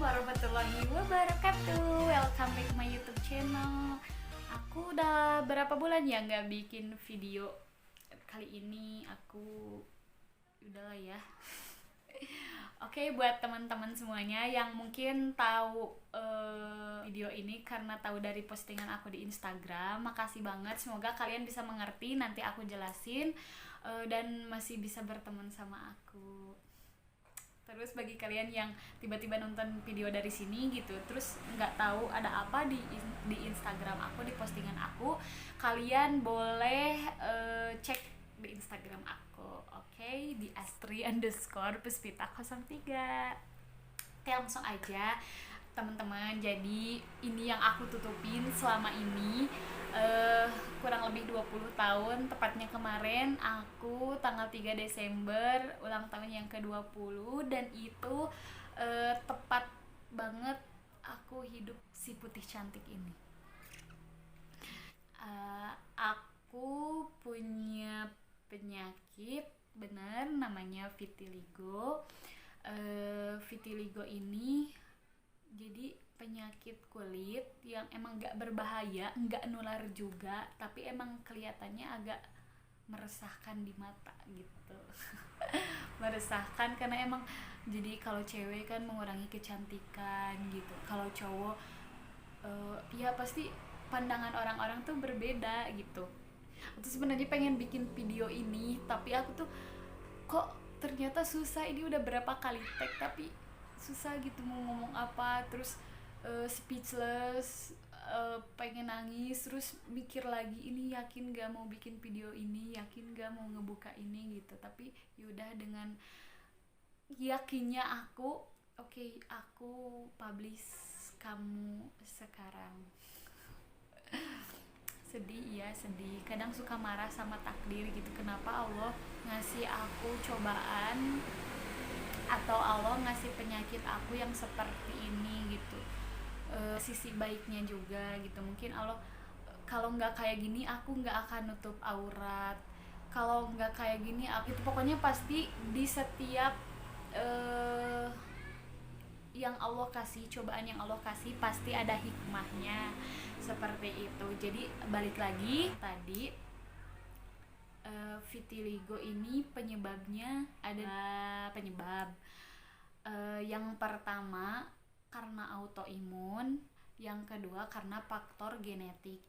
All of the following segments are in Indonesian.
warahmatullahi wabarakatuh. Welcome back to my YouTube channel. Aku udah berapa bulan ya nggak bikin video. Kali ini aku udahlah ya. Oke, buat teman-teman semuanya yang mungkin tahu video ini karena tahu dari postingan aku di Instagram, makasih banget. Semoga kalian bisa mengerti, nanti aku jelasin dan masih bisa berteman sama aku. Terus bagi kalian yang tiba-tiba nonton video dari sini gitu, terus nggak tahu ada apa di Instagram aku, di postingan aku, kalian boleh cek di Instagram aku, oke? Di astri_puspita03. Oke, langsung aja teman-teman. Jadi ini yang aku tutupin selama ini, kurang lebih 20 tahun, tepatnya kemarin aku tanggal 3 Desember ulang tahun yang ke-20, dan itu tepat banget aku hidup si putih cantik ini. Aku punya penyakit, bener, namanya vitiligo. Vitiligo ini jadi penyakit kulit yang emang gak berbahaya, gak nular juga, tapi emang kelihatannya agak meresahkan di mata gitu. Meresahkan karena emang jadi kalau cewek kan mengurangi kecantikan gitu, kalau cowok ya pasti pandangan orang-orang tuh berbeda gitu. Aku sebenarnya pengen bikin video ini, tapi aku tuh kok ternyata susah. Ini udah berapa kali tag tapi susah gitu mau ngomong apa, terus speechless, pengen nangis, terus mikir lagi ini yakin gak mau bikin video ini, yakin gak mau ngebuka ini gitu. Tapi yaudah, dengan yakinnya aku, oke, aku publish kamu sekarang. Sedih ya, sedih, kadang suka marah sama takdir gitu. Kenapa Allah ngasih aku cobaan, atau Allah ngasih penyakit aku yang seperti ini gitu. Sisi baiknya juga gitu, mungkin Allah kalau nggak kayak gini aku nggak akan nutup aurat, kalau nggak kayak gini aku itu pokoknya pasti di setiap yang Allah kasih, cobaan yang Allah kasih pasti ada hikmahnya, seperti itu. Jadi balik lagi tadi, vitiligo ini penyebabnya ada penyebab. Yang pertama karena autoimun, yang kedua karena faktor genetik.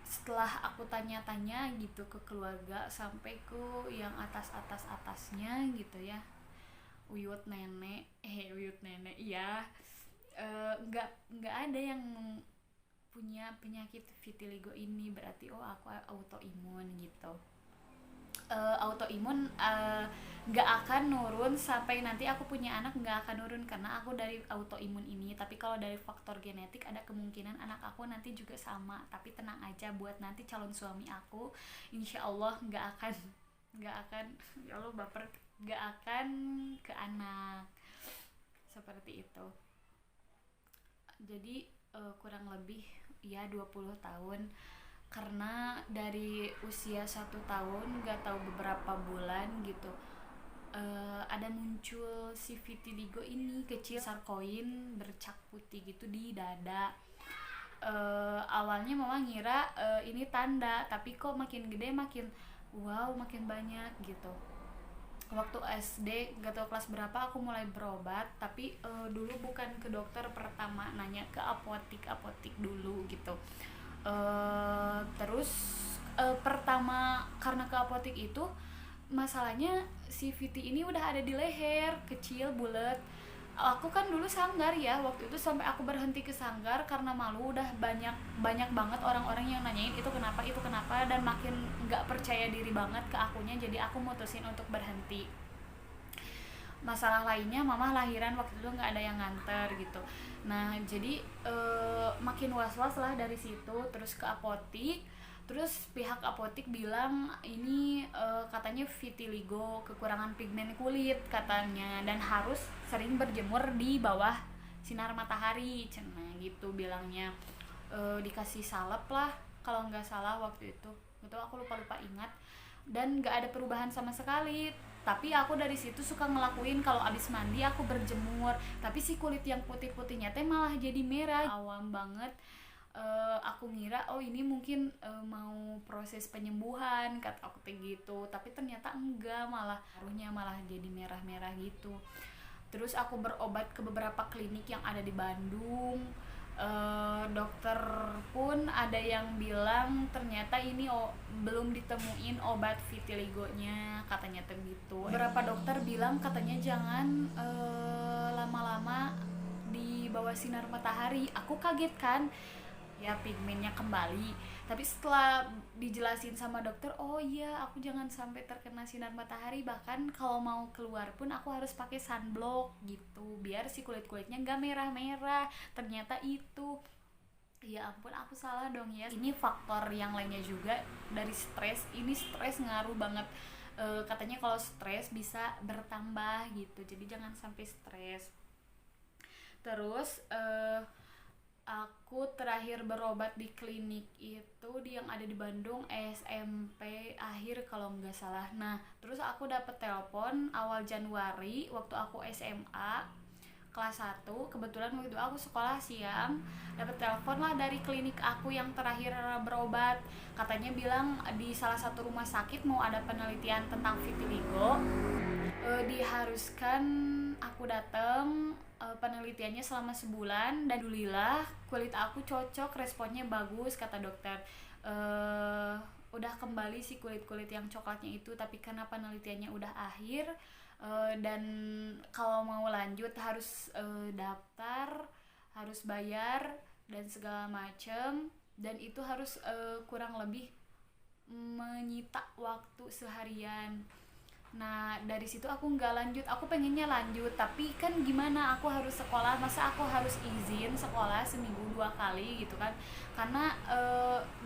Setelah aku tanya-tanya gitu ke keluarga sampai ke yang atasnya gitu ya, uyut nenek iya, nggak ada yang punya penyakit vitiligo ini, berarti aku autoimun gitu. Autoimun nggak akan nurun sampai nanti aku punya anak, nggak akan nurun karena aku dari autoimun ini. Tapi kalau dari faktor genetik ada kemungkinan anak aku nanti juga sama. Tapi tenang aja, buat nanti calon suami aku, insya Allah nggak akan ya Allah baper, nggak akan ke anak, seperti itu. Jadi kurang lebih ya 20 tahun, karena dari usia 1 tahun gak tahu beberapa bulan gitu, ada muncul si vitiligo ini kecil, sarkoin bercak putih gitu di dada. Awalnya mama ngira ini tanda, tapi kok makin gede makin wow, makin banyak gitu. Waktu SD gak tau kelas berapa aku mulai berobat, tapi dulu bukan ke dokter, pertama nanya ke apotik dulu gitu. Terus pertama karena ke apotik itu masalahnya si Viti ini udah ada di leher, kecil, bulat. Aku kan dulu sanggar ya, waktu itu sampai aku berhenti ke sanggar karena malu. Udah banyak banget orang-orang yang nanyain itu kenapa, dan makin nggak percaya diri banget ke akunya, jadi aku mutusin untuk berhenti. Masalah lainnya, mama lahiran waktu itu nggak ada yang nganter gitu. Nah jadi makin was-was lah dari situ, terus ke apotik. Terus pihak apotik bilang ini katanya vitiligo, kekurangan pigmen kulit katanya, dan harus sering berjemur di bawah sinar matahari, cenah gitu bilangnya. Dikasih salep lah kalau nggak salah waktu itu, gitu aku lupa ingat, dan nggak ada perubahan sama sekali. Tapi aku dari situ suka ngelakuin kalau abis mandi aku berjemur, tapi si kulit yang putih-putihnya teh malah jadi merah. Awam banget, aku ngira oh ini mungkin mau proses penyembuhan kata aku teh gitu, tapi ternyata enggak, malah paruhnya malah jadi merah-merah gitu. Terus aku berobat ke beberapa klinik yang ada di Bandung. Dokter pun ada yang bilang ternyata ini belum ditemuin obat vitiligonya, katanya begitu. Beberapa dokter bilang katanya jangan lama-lama di bawah sinar matahari. Aku kaget kan, ya pigmennya kembali, tapi setelah dijelasin sama dokter, oh iya aku jangan sampai terkena sinar matahari, bahkan kalau mau keluar pun aku harus pakai sunblock gitu biar si kulit-kulitnya gak merah-merah. Ternyata itu, ya ampun aku salah dong ya. Ini faktor yang lainnya juga dari stres. Ini stres ngaruh banget. Katanya kalau stres bisa bertambah gitu, jadi jangan sampai stres. Terus aku terakhir berobat di klinik itu yang ada di Bandung SMP akhir kalau nggak salah. Nah terus aku dapet telepon awal Januari waktu aku SMA kelas 1, kebetulan waktu itu aku sekolah siang, dapet telepon lah dari klinik aku yang terakhir berobat. Katanya bilang di salah satu rumah sakit mau ada penelitian tentang vitiligo. Diharuskan aku datang, penelitiannya selama sebulan, dan alhamdulillah kulit aku cocok, responnya bagus kata dokter. Udah kembali si kulit-kulit yang coklatnya itu, tapi karena penelitiannya udah akhir, dan kalau mau lanjut harus daftar, harus bayar dan segala macem, dan itu harus kurang lebih menyita waktu seharian. Nah dari situ aku nggak lanjut, aku pengennya lanjut tapi kan gimana, aku harus sekolah, masa aku harus izin sekolah seminggu 2 kali gitu kan, karena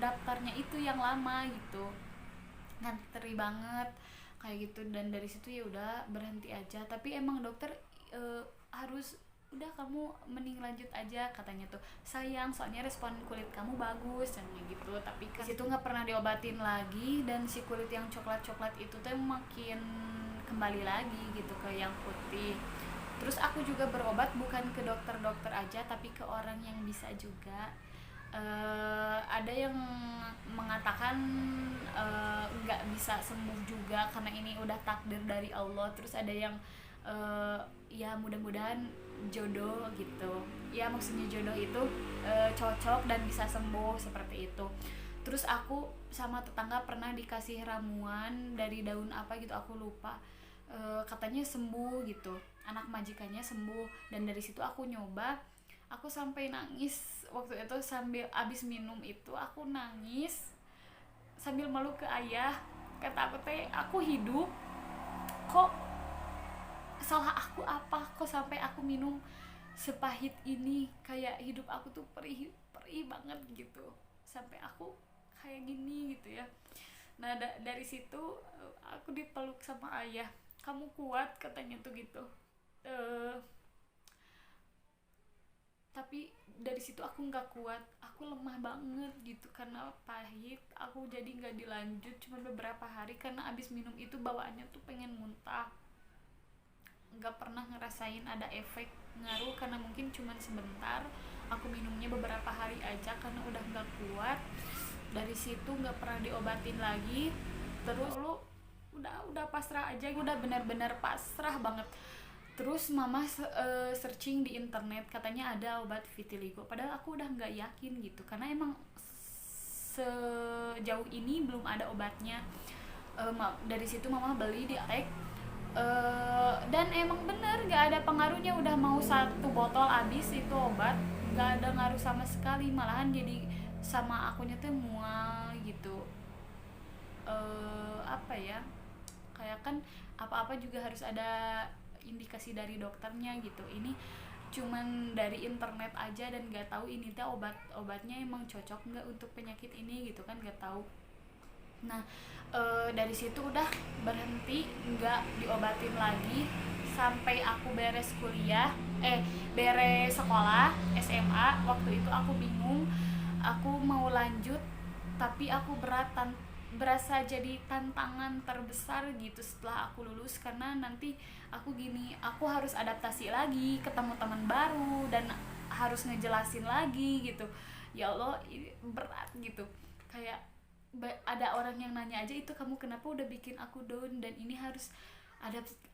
daftarnya itu yang lama gitu, nganteri banget kayak gitu. Dan dari situ ya udah berhenti aja, tapi emang dokter harus udah kamu mending lanjut aja katanya tuh, sayang soalnya respon kulit kamu bagus dan gitu. Tapi kan situ nggak pernah diobatin lagi, dan si kulit yang coklat-coklat itu tuh makin kembali lagi gitu ke yang putih. Terus aku juga berobat bukan ke dokter-dokter aja, tapi ke orang yang bisa juga. Ada yang mengatakan nggak bisa sembuh juga karena ini udah takdir dari Allah. Terus ada yang ya mudah-mudahan jodoh gitu ya, maksudnya jodoh itu cocok dan bisa sembuh seperti itu. Terus aku sama tetangga pernah dikasih ramuan dari daun apa gitu aku lupa, katanya sembuh gitu, anak majikannya sembuh. Dan dari situ aku nyoba, aku sampai nangis waktu itu, sambil abis minum itu aku nangis sambil meluk ke ayah. Kata aku teh, aku hidup kok, salah aku apa kok sampai aku minum sepahit ini, kayak hidup aku tuh perih banget gitu sampai aku kayak gini gitu ya. Nah dari situ aku dipeluk sama ayah, kamu kuat katanya tuh gitu. Tapi dari situ aku nggak kuat, aku lemah banget gitu karena pahit. Aku jadi nggak dilanjut cuma beberapa hari karena abis minum itu bawaannya tuh pengen muntah. Nggak pernah ngerasain ada efek ngaruh karena mungkin cuman sebentar, aku minumnya beberapa hari aja karena udah nggak kuat. Dari situ nggak pernah diobatin lagi. Terus lu udah pasrah aja, udah benar-benar pasrah banget. Terus mama searching di internet, katanya ada obat vitiligo, padahal aku udah nggak yakin gitu karena emang sejauh ini belum ada obatnya. Dari situ mama beli di Alek, dan emang bener gak ada pengaruhnya. Udah mau 1 botol habis itu obat, gak ada ngaruh sama sekali, malahan jadi sama akunya tuh mual gitu. Apa ya, kayak kan apa-apa juga harus ada indikasi dari dokternya gitu. Ini cuman dari internet aja dan gak tahu ini tuh obatnya emang cocok nggak untuk penyakit ini gitu kan, gak tahu. Nah dari situ udah berhenti, nggak diobatin lagi sampai aku beres kuliah, beres sekolah SMA. Waktu itu aku bingung, aku mau lanjut tapi aku berat berasa jadi tantangan terbesar gitu setelah aku lulus, karena nanti aku gini, aku harus adaptasi lagi, ketemu teman baru dan harus ngejelasin lagi gitu. Ya Allah, ini berat gitu. Kayak ada orang yang nanya aja, itu kamu kenapa udah bikin aku down, dan ini harus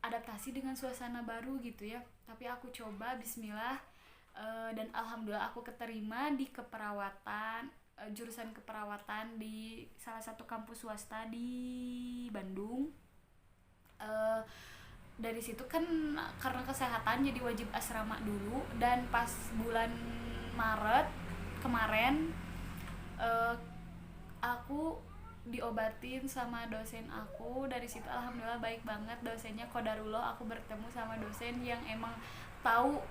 adaptasi dengan suasana baru gitu ya. Tapi aku coba, bismillah. Dan alhamdulillah aku keterima di keperawatan, jurusan keperawatan di salah satu kampus swasta di Bandung. uh, dari situ kan karena kesehatan jadi wajib asrama dulu, dan pas bulan Maret kemarin uh, aku diobatin sama dosen aku. Dari situ alhamdulillah baik banget dosennya, kodarullah aku bertemu sama dosen yang emang tahu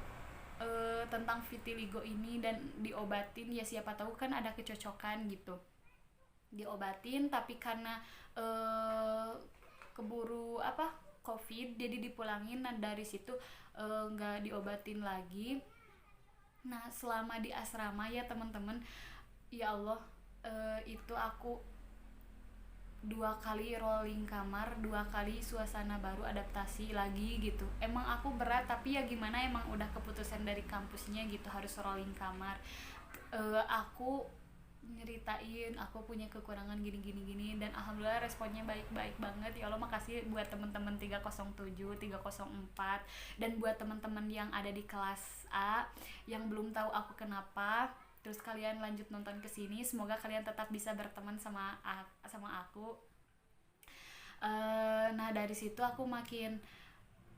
tentang vitiligo ini, dan diobatin. Ya siapa tahu kan ada kecocokan gitu, diobatin. Tapi karena keburu covid, jadi dipulangin, dan dari situ nggak diobatin lagi. Nah selama di asrama ya teman-teman, ya Allah, itu aku 2 kali rolling kamar, 2 kali suasana baru, adaptasi lagi gitu. Emang aku berat, tapi ya gimana, emang udah keputusan dari kampusnya gitu, harus rolling kamar. Aku nyeritain aku punya kekurangan gini, dan alhamdulillah responnya baik-baik banget. Ya Allah, makasih buat teman-teman 307, 304, dan buat teman-teman yang ada di kelas A yang belum tahu aku kenapa, terus kalian lanjut nonton kesini. Semoga kalian tetap bisa berteman sama aku. Nah dari situ aku makin,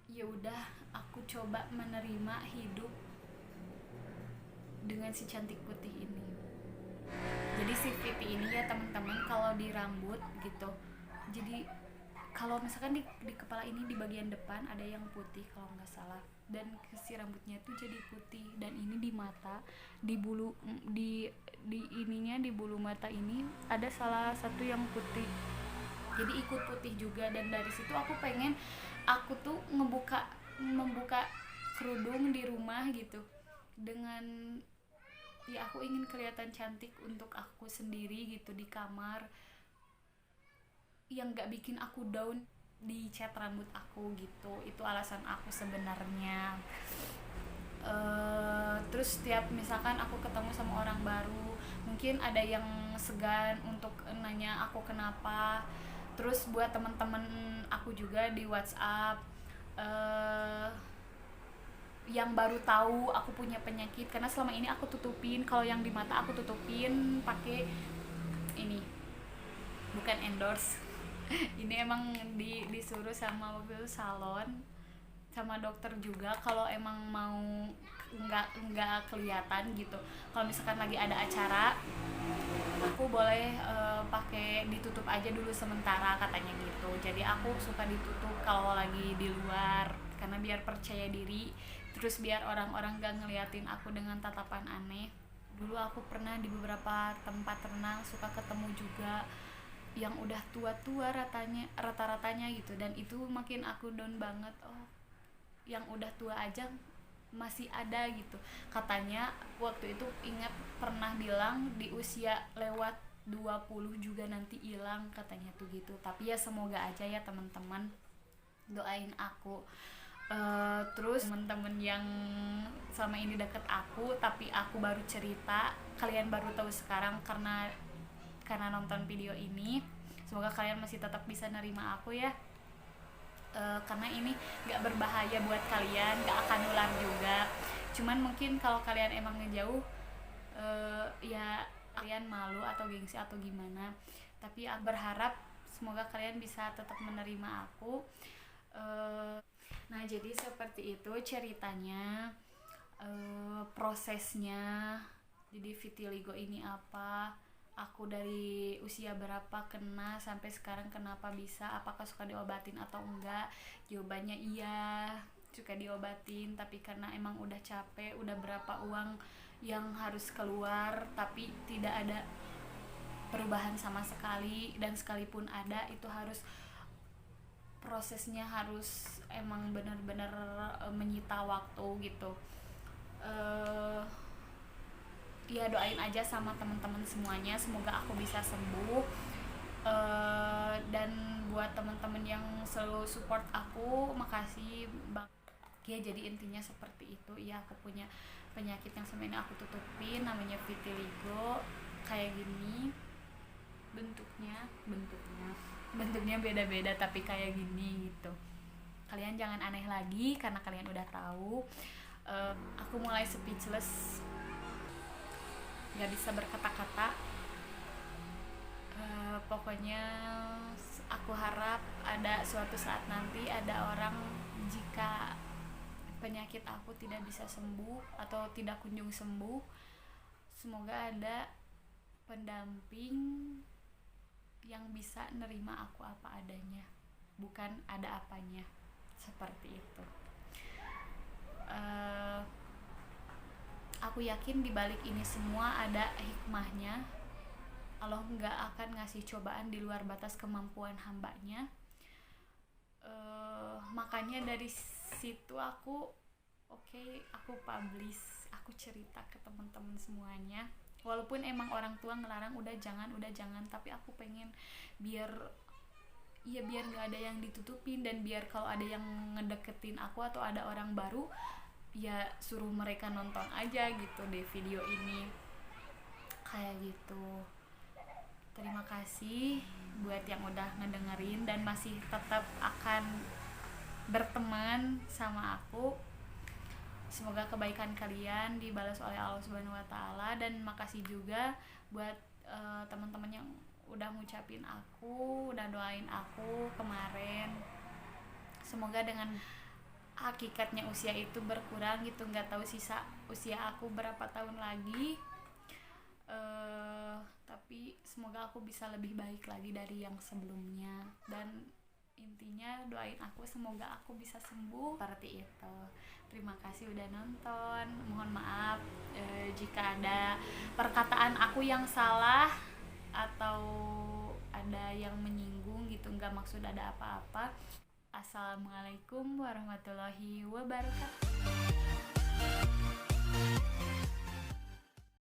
ya udah, aku coba menerima hidup dengan si cantik putih ini. Jadi si Viti ini ya teman-teman, kalau di rambut gitu, jadi kalau misalkan di kepala ini di bagian depan ada yang putih kalau nggak salah, dan si rambutnya tuh jadi putih. Dan ini di mata, di bulu, di ininya, di bulu mata ini ada salah satu yang putih, jadi ikut putih juga. Dan dari situ aku pengen, aku tuh membuka kerudung di rumah gitu, dengan ya aku ingin kelihatan cantik untuk aku sendiri gitu di kamar, yang gak bikin aku down di cat rambut aku gitu. Itu alasan aku sebenarnya. Terus setiap misalkan aku ketemu sama orang baru, mungkin ada yang segan untuk nanya aku kenapa. Terus buat teman-teman aku juga di WhatsApp, yang baru tahu aku punya penyakit, karena selama ini aku tutupin. Kalau yang di mata aku tutupin pakai ini, bukan endorse. Ini emang disuruh sama waktu itu salon, sama dokter juga, kalau emang mau nggak kelihatan gitu, kalau misalkan lagi ada acara aku boleh pakai ditutup aja dulu sementara, katanya gitu. Jadi aku suka ditutup kalau lagi di luar, karena biar percaya diri, terus biar orang-orang gak ngeliatin aku dengan tatapan aneh. Dulu aku pernah di beberapa tempat renang suka ketemu juga yang udah tua-tua rata-ratanya gitu, dan itu makin aku down banget. Oh, yang udah tua aja masih ada gitu. Katanya waktu itu ingat pernah bilang di usia lewat 20 juga nanti hilang, katanya tuh gitu. Tapi ya semoga aja ya teman-teman, doain aku. Terus teman-teman yang selama ini deket aku tapi aku baru cerita, kalian baru tahu sekarang karena nonton video ini. Semoga kalian masih tetap bisa nerima aku ya, karena ini gak berbahaya buat kalian, gak akan nular juga. Cuman mungkin kalau kalian emang ngejauh, ya kalian malu atau gengsi atau gimana. Tapi aku berharap semoga kalian bisa tetap menerima aku. Nah jadi seperti itu ceritanya, prosesnya. Jadi vitiligo ini apa, aku dari usia berapa kena sampai sekarang kenapa bisa, apakah suka diobatin atau enggak. Jawabannya iya, suka diobatin, tapi karena emang udah capek, udah berapa uang yang harus keluar tapi tidak ada perubahan sama sekali. Dan sekalipun ada, itu harus prosesnya harus emang benar-benar menyita waktu gitu. Ya doain aja sama teman-teman semuanya, semoga aku bisa sembuh. Dan buat teman-teman yang selalu support aku, makasih bang. Ya jadi intinya seperti itu ya, aku punya penyakit yang selama ini aku tutupin, namanya vitiligo. Kayak gini bentuknya beda-beda tapi kayak gini gitu. Kalian jangan aneh lagi karena kalian udah tahu. Aku mulai speechless, nggak bisa berkata-kata. Pokoknya aku harap ada suatu saat nanti ada orang, jika penyakit aku tidak bisa sembuh atau tidak kunjung sembuh, semoga ada pendamping yang bisa nerima aku apa adanya, bukan ada apanya, seperti itu. Aku yakin di balik ini semua ada hikmahnya. Allah nggak akan ngasih cobaan di luar batas kemampuan hambanya. Makanya dari situ aku aku publish, aku cerita ke teman-teman semuanya. Walaupun emang orang tua ngelarang udah jangan, tapi aku pengen biar nggak ada yang ditutupin, dan biar kalau ada yang ngedeketin aku atau ada orang baru, ya suruh mereka nonton aja gitu deh video ini, kayak gitu. Terima kasih buat yang udah ngedengerin dan masih tetap akan berteman sama aku. Semoga kebaikan kalian dibalas oleh Allah Subhanahu wa taala, dan makasih juga buat teman-teman yang udah ngucapin aku, udah doain aku kemarin. Semoga dengan hakikatnya usia itu berkurang gitu, nggak tahu sisa usia aku berapa tahun lagi. Tapi semoga aku bisa lebih baik lagi dari yang sebelumnya, dan intinya doain aku semoga aku bisa sembuh, seperti itu. Terima kasih udah nonton. Mohon maaf jika ada perkataan aku yang salah atau ada yang menyinggung gitu, nggak maksud ada apa-apa. Assalamualaikum warahmatullahi wabarakatuh.